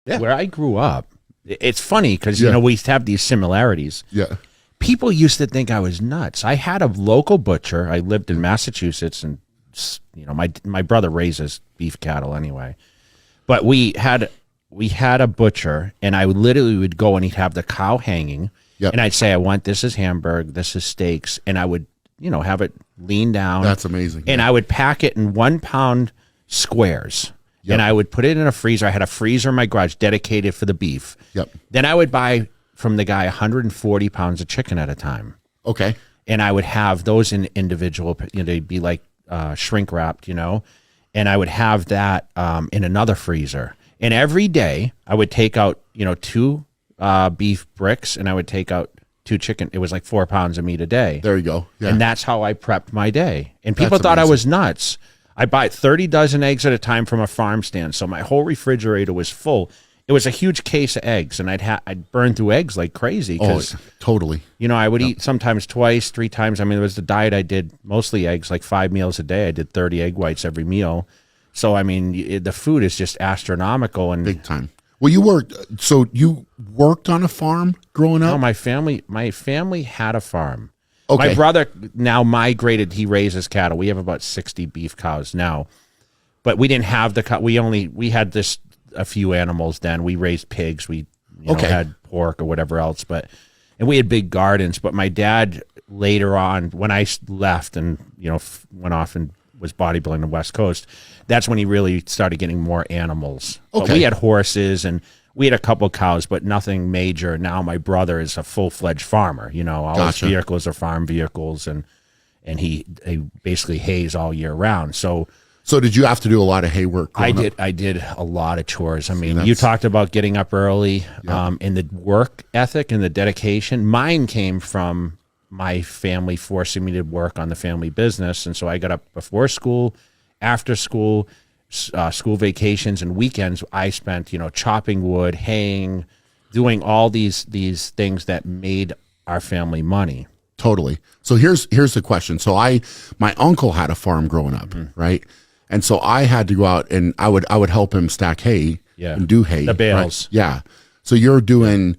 where I grew up, it's funny because, Yeah. you know, we have these similarities. Yeah. People used to think I was nuts. I had a local butcher. I lived in Massachusetts, and, you know, my brother raises beef cattle anyway. But we had a butcher, and I would go and he'd have the cow hanging, Yep. and I'd say, I want, this is hamburg, this is steaks, and I would, you know, have it lean down. That's amazing. And I would pack it in 1 pound squares. Yep. And I would put it in a freezer. I had a freezer in my garage dedicated for the beef. Yep. Then I would buy from the guy 140 pounds of chicken at a time. Okay. And I would have those in individual, you know, they'd be like shrink wrapped, you know, and I would have that in another freezer. And every day I would take out, you know, 2 beef bricks, and I would take out 2 chicken. It was like 4 pounds of meat a day. There you go. Yeah. And that's how I prepped my day. And people That's thought I amazing. was nuts. I buy 30 dozen eggs at a time from a farm stand. So my whole refrigerator was full. It was a huge case of eggs, and I'd burn through eggs like crazy. Oh, 'Cause, totally. you know, I would eat sometimes twice, 3 times. I mean, it was the diet I did, mostly eggs, like 5 meals a day. I did 30 egg whites every meal. So, I mean, the food is just astronomical. And Big time. Well, you worked on a farm growing up? no, my family had a farm. Okay. My brother now migrated. He raises cattle. We have about 60 beef cows now, but we didn't have we had a few animals then. We raised pigs. We had pork or whatever else, and we had big gardens. But my dad later on, when I left and, you know, went off and was bodybuilding on the West Coast, that's when he really started getting more animals. But Okay. we had horses and we had a couple cows, but nothing major. Now my brother is a full-fledged farmer. You know, all Gotcha. his vehicles are farm vehicles, and he basically hays all year round. So So did you have to do a lot of hay work growing up? I did a lot of chores. I mean, that's- you talked about getting up early, and the work ethic and the dedication. Mine came from my family forcing me to work on the family business, and so I got up before school, after school, school vacations and weekends. I spent, you know, chopping wood, haying, doing all these things that made our family money. Totally. So here's the question. So my uncle had a farm growing up, right? And so I had to go out and I would help him stack hay and do hay. The bales. Right? Yeah. So you're doing,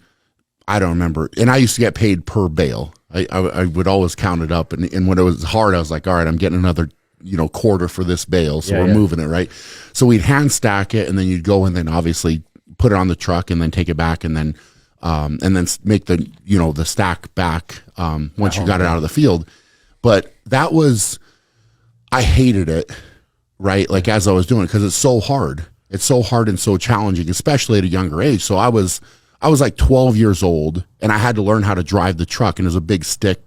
I don't remember. And I used to get paid per bale. I would always count it up. And when it was hard, I was like, all right, I'm getting another, you know, quarter for this bale. So we're moving it, right? So we'd hand stack it, and then you'd go and then obviously put it on the truck and then take it back and then make the, you know, the stack back once you got it out of the field. But that was, I hated it, right? Like as I was doing it, because it's so hard. It's so hard and so challenging, especially at a younger age. So I was like 12 years old, and I had to learn how to drive the truck, and it was a big stick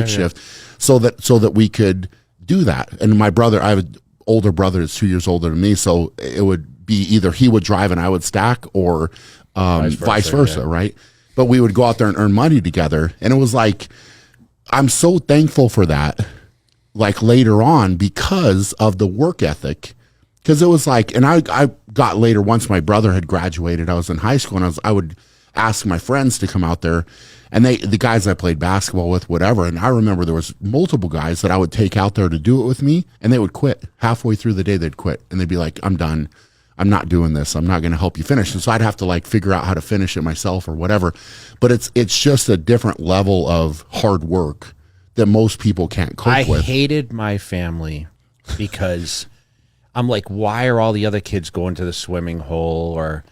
shift, so that we could do that. And my brother, I have an older brother that's 2 years older than me, so it would be either he would drive and I would stack, or vice versa, right? But we would go out there and earn money together, and it was like, I'm so thankful for that. Like later on, because of the work ethic. Because it was like, and I got later, once my brother had graduated, I was in high school, and I would ask my friends to come out there, and the guys I played basketball with, whatever. And I remember there was multiple guys that I would take out there to do it with me, and they would quit halfway through the day. They'd quit, and they'd be like, I'm done. I'm not doing this. I'm not going to help you finish. And so I'd have to like figure out how to finish it myself or whatever. But it's just a different level of hard work that most people can't cope with. I hated my family because I'm like, why are all the other kids going to the swimming hole or,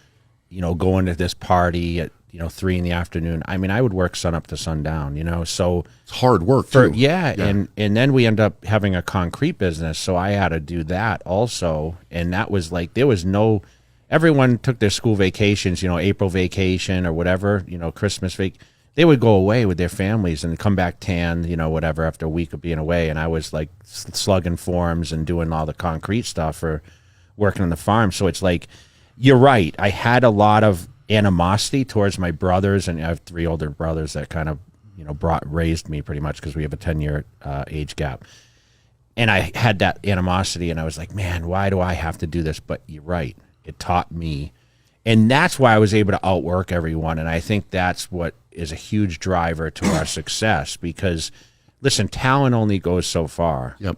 you know, going to this party at, you know, 3 PM? I mean, I would work sun up to sundown, you know, so It's hard work too. and then we end up having a concrete business, so I had to do that also. And that was like, there was no, everyone took their school vacations, you know, April vacation or whatever, you know, Christmas they would go away with their families and come back tan, you know, whatever, after a week of being away. And I was like slugging forms and doing all the concrete stuff or working on the farm. So it's like, you're right. I had a lot of animosity towards my brothers, and I have 3 older brothers that kind of, you know, raised me pretty much, because we have a 10-year age gap. And I had that animosity, and I was like, man, why do I have to do this? But you're right. It taught me. And that's why I was able to outwork everyone. And I think that's what is a huge driver to our success, because, listen, talent only goes so far. Yep.